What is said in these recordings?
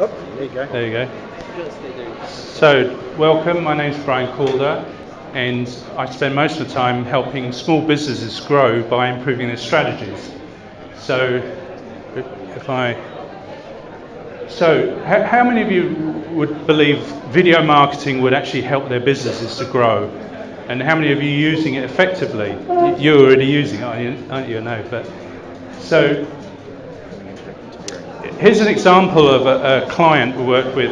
Oh, there you go. There you go. So, welcome. My name's Brian Calder, and I spend most of the time helping small businesses grow by improving their strategies. So, how many of you would believe video marketing would actually help their businesses to grow? And how many of you are using it effectively? You're already using it, aren't you? No, but so. Here's an example of a client we worked with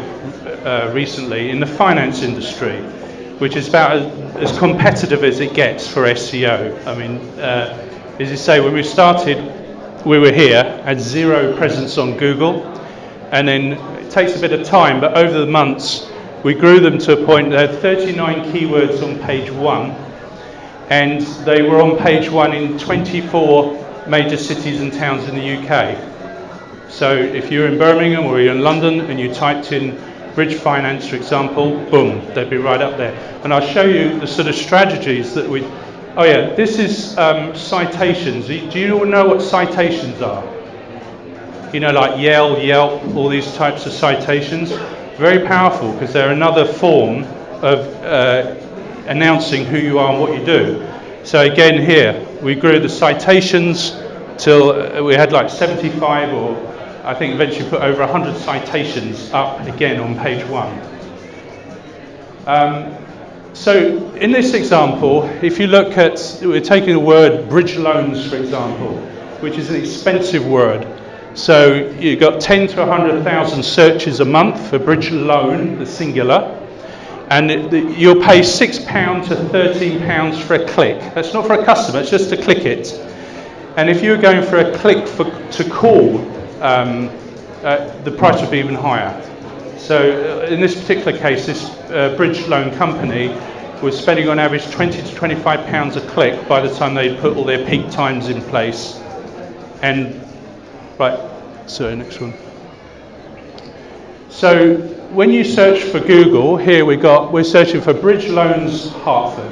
recently in the finance industry, which is about as competitive as it gets for SEO. I mean, as you say, when we started, we were here, had zero presence on Google, and then it takes a bit of time, but over the months, we grew them to a point that had 39 keywords on page one, and they were on page one in 24 major cities and towns in the UK. So if you're in Birmingham or you're in London and you typed in bridge finance, for example, boom, they'd be right up there. And I'll show you the sort of strategies that we... Oh yeah, this is citations. Do you all know what citations are? You know, like Yelp, all these types of citations. Very powerful because they're another form of announcing who you are and what you do. So again here, we grew the citations till we had like 75 or I think eventually put over 100 citations up again on page one. So in this example, if you look at, we're taking the word bridge loans, for example, which is an expensive word. So you've got 10 to 100,000 searches a month for bridge loan, the singular, and you'll pay £6 to £13 for a click. That's not for a customer, it's just to click it. And if you were going for a click to call, the price would be even higher. So in this particular case, this bridge loan company was spending on average £20 to £25 a click by the time they put all their peak times in place. And next one. So when you search for Google, here we're searching for bridge loans Hartford.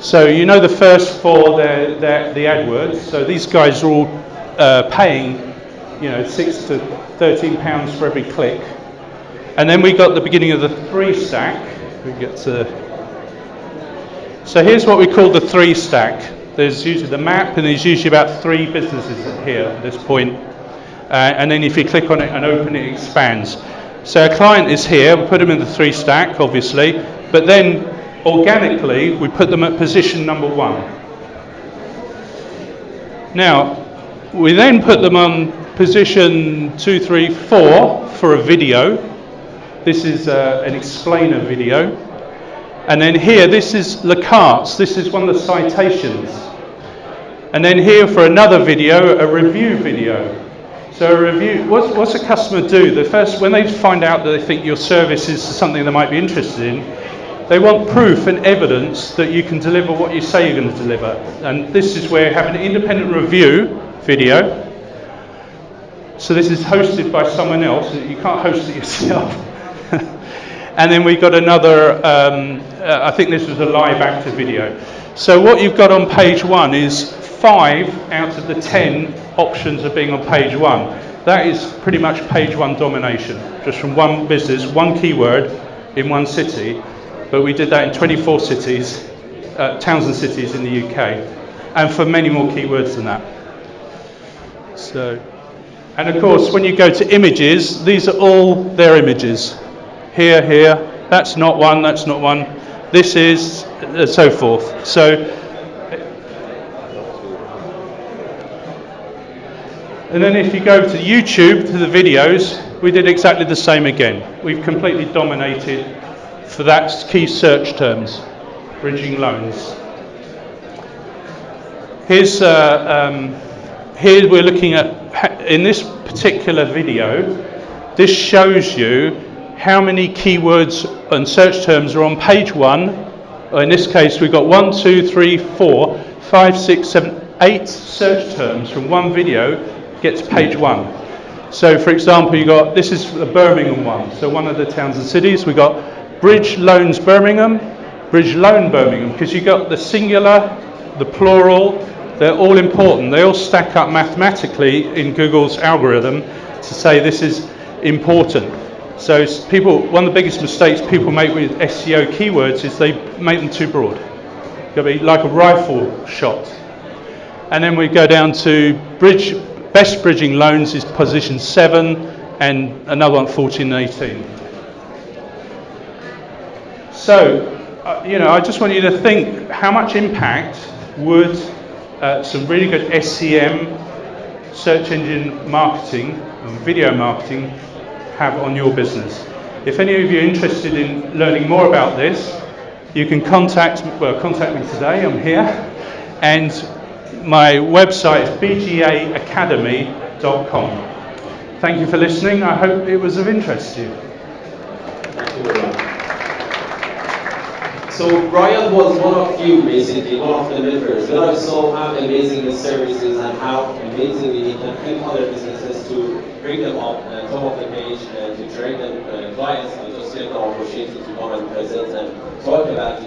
So you know the first four, the AdWords. So these guys are all paying, £6 to £13 for every click. And then we got the beginning of the three stack. So here's what we call the three stack. There's usually the map, and there's usually about 3 businesses here at this point. And then if you click on it and open it, it expands. So a client is here. We put them in the three stack, obviously, but then organically, we put them at position number 1. Now, we then put them on position 2, 3, 4 for a video. This is an explainer video. And then here, this is Le Cartes. This is one of the citations. And then here for another video, a review video. So a review, what's a customer do? When they find out that they think your service is something they might be interested in, they want proof and evidence that you can deliver what you say you're going to deliver. And this is where you have an independent review video. So this is hosted by someone else. You can't host it yourself. And then we got another, I think this was a live active video. So what you've got on page 1 is 5 out of the 10 options of being on page 1. That is pretty much page 1 domination, just from one business, one keyword in one city. But we did that in 24 cities, towns and cities in the UK, and for many more keywords than that. So, and of course, when you go to images, these are all their images. Here, that's not one, this is, and so forth. So, and then if you go to YouTube, to the videos, we did exactly the same again. We've completely dominated for that key search terms, bridging loans. Here we're looking at, in this particular video, this shows you how many keywords and search terms are on page 1. In this case, we've got 1, 2, 3, 4, 5, 6, 7, 8 search terms from one video get to page 1. So for example, this is the Birmingham one. So one of the towns and cities, we got bridge loans Birmingham, bridge loan Birmingham, because you got the singular, the plural, they're all important. They all stack up mathematically in Google's algorithm to say this is important. So one of the biggest mistakes people make with SEO keywords is they make them too broad. It's got to be like a rifle shot. And then we go down to best bridging loans is position 7, and another one 14 and 18. So, I just want you to think how much impact would some really good SEM, search engine marketing, and video marketing have on your business. If any of you are interested in learning more about this, you can contact me today, I'm here, and my website is bgaacademy.com. Thank you for listening. I hope it was of interest to you. Thank you very much. So Brian was one of you, basically, one of the mentors. We are so amazing his services and how amazingly he can help other businesses to bring them up top of the page and to train them clients. I just get the opportunity to come and present and talk about